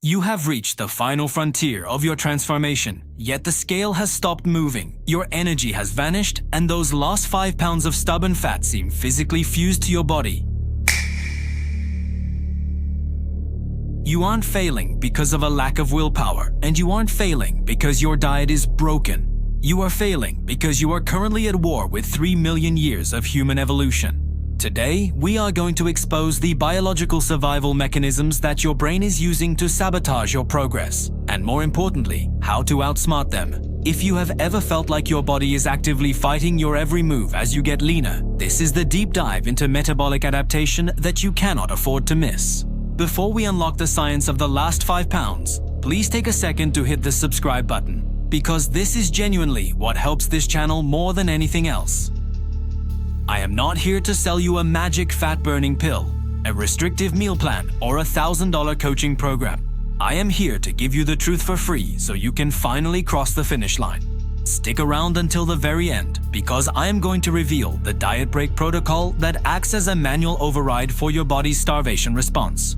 You have reached the final frontier of your transformation, yet the scale has stopped moving, your energy has vanished, and those last 5 pounds of stubborn fat seem physically fused to your body. You aren't failing because of a lack of willpower, and you aren't failing because your diet is broken. You are failing because you are currently at war with 3 million years of human evolution. Today, we are going to expose the biological survival mechanisms that your brain is using to sabotage your progress, and more importantly, how to outsmart them. If you have ever felt like your body is actively fighting your every move as you get leaner, this is the deep dive into metabolic adaptation that you cannot afford to miss. Before we unlock the science of the last 5 pounds, please take a second to hit the subscribe button, because this is genuinely what helps this channel more than anything else. I am not here to sell you a magic fat-burning pill, a restrictive meal plan, or a $1,000 coaching program. I am here to give you the truth for free so you can finally cross the finish line. Stick around until the very end, because I am going to reveal the diet break protocol that acts as a manual override for your body's starvation response.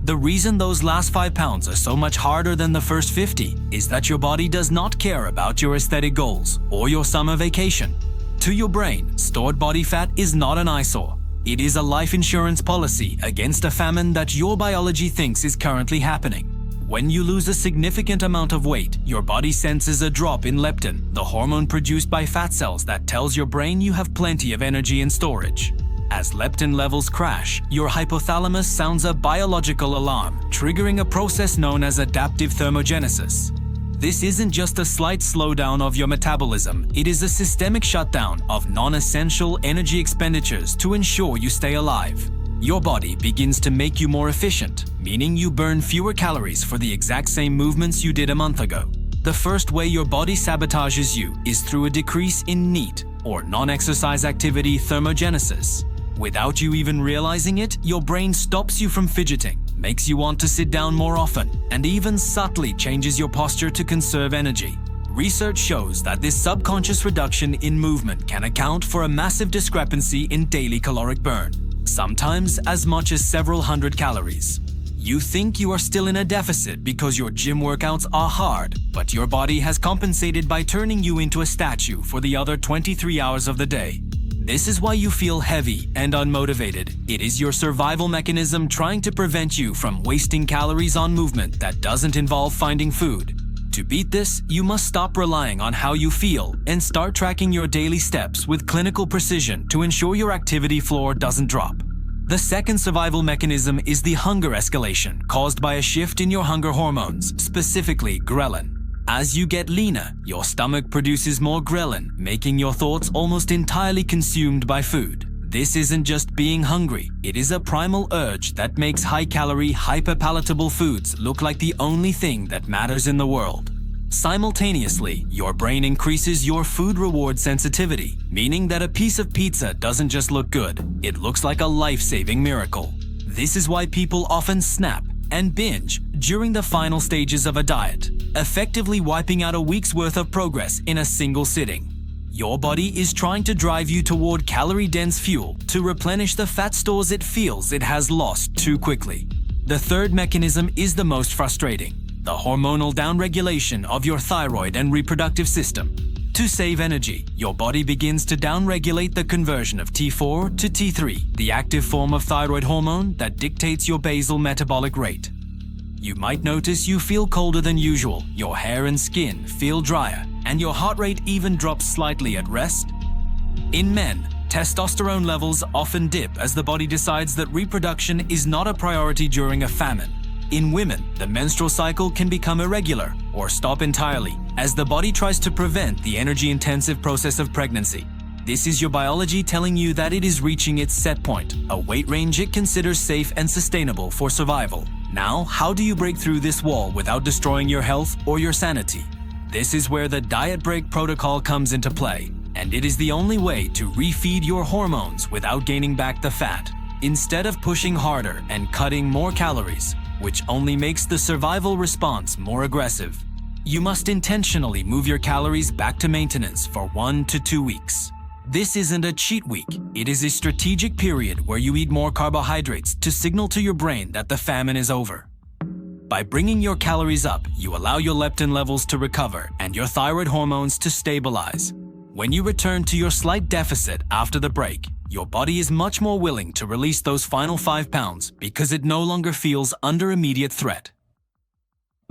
The reason those last 5 pounds are so much harder than the first 50 is that your body does not care about your aesthetic goals or your summer vacation. To your brain, stored body fat is not an eyesore. It is a life insurance policy against a famine that your biology thinks is currently happening. When you lose a significant amount of weight, your body senses a drop in leptin, the hormone produced by fat cells that tells your brain you have plenty of energy in storage. As leptin levels crash, your hypothalamus sounds a biological alarm, triggering a process known as adaptive thermogenesis. This isn't just a slight slowdown of your metabolism, it is a systemic shutdown of non-essential energy expenditures to ensure you stay alive. Your body begins to make you more efficient, meaning you burn fewer calories for the exact same movements you did a month ago. The first way your body sabotages you is through a decrease in NEAT, or non-exercise activity thermogenesis. Without you even realizing it, your brain stops you from fidgeting, makes you want to sit down more often, and even subtly changes your posture to conserve energy. Research shows that this subconscious reduction in movement can account for a massive discrepancy in daily caloric burn, sometimes as much as several hundred calories. You think you are still in a deficit because your gym workouts are hard, but your body has compensated by turning you into a statue for the other 23 hours of the day. This is why you feel heavy and unmotivated. It is your survival mechanism trying to prevent you from wasting calories on movement that doesn't involve finding food. To beat this, you must stop relying on how you feel and start tracking your daily steps with clinical precision to ensure your activity floor doesn't drop. The second survival mechanism is the hunger escalation caused by a shift in your hunger hormones, specifically ghrelin. As you get leaner, your stomach produces more ghrelin, making your thoughts almost entirely consumed by food. This isn't just being hungry, it is a primal urge that makes high-calorie, hyper-palatable foods look like the only thing that matters in the world. Simultaneously, your brain increases your food reward sensitivity, meaning that a piece of pizza doesn't just look good, it looks like a life-saving miracle. This is why people often snap and binge during the final stages of a diet, effectively wiping out a week's worth of progress in a single sitting. Your body is trying to drive you toward calorie-dense fuel to replenish the fat stores it feels it has lost too quickly. The third mechanism is the most frustrating, the hormonal downregulation of your thyroid and reproductive system. To save energy, your body begins to downregulate the conversion of T4 to T3, the active form of thyroid hormone that dictates your basal metabolic rate. You might notice you feel colder than usual, your hair and skin feel drier, and your heart rate even drops slightly at rest. In men, testosterone levels often dip as the body decides that reproduction is not a priority during a famine. In women, the menstrual cycle can become irregular or stop entirely as the body tries to prevent the energy-intensive process of pregnancy. This is your biology telling you that it is reaching its set point, a weight range it considers safe and sustainable for survival. Now, how do you break through this wall without destroying your health or your sanity? This is where the diet break protocol comes into play, and it is the only way to refeed your hormones without gaining back the fat. Instead of pushing harder and cutting more calories, which only makes the survival response more aggressive, you must intentionally move your calories back to maintenance for 1 to 2 weeks. This isn't a cheat week, it is a strategic period where you eat more carbohydrates to signal to your brain that the famine is over. By bringing your calories up, you allow your leptin levels to recover and your thyroid hormones to stabilize. When you return to your slight deficit after the break, your body is much more willing to release those final 5 pounds because it no longer feels under immediate threat.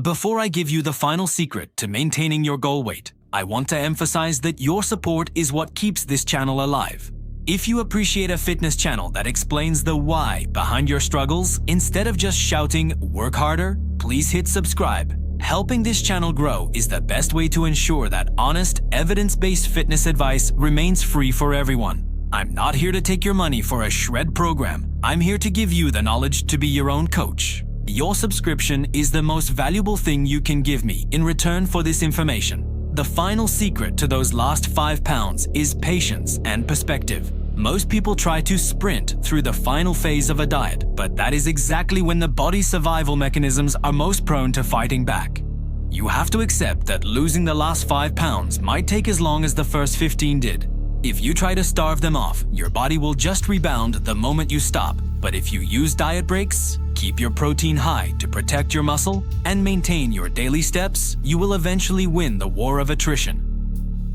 Before I give you the final secret to maintaining your goal weight, I want to emphasize that your support is what keeps this channel alive. If you appreciate a fitness channel that explains the why behind your struggles, instead of just shouting, "Work harder," please hit subscribe. Helping this channel grow is the best way to ensure that honest, evidence-based fitness advice remains free for everyone. I'm not here to take your money for a shred program. I'm here to give you the knowledge to be your own coach. Your subscription is the most valuable thing you can give me in return for this information. The final secret to those last 5 pounds is patience and perspective. Most people try to sprint through the final phase of a diet, but that is exactly when the body's survival mechanisms are most prone to fighting back. You have to accept that losing the last 5 pounds might take as long as the first 15 did. If you try to starve them off, your body will just rebound the moment you stop. But if you use diet breaks, keep your protein high to protect your muscle, and maintain your daily steps, you will eventually win the war of attrition.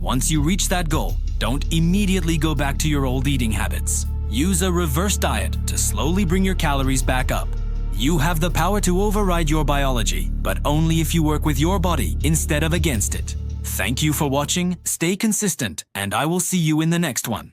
Once you reach that goal, don't immediately go back to your old eating habits. Use a reverse diet to slowly bring your calories back up. You have the power to override your biology, but only if you work with your body instead of against it. Thank you for watching, stay consistent, and I will see you in the next one.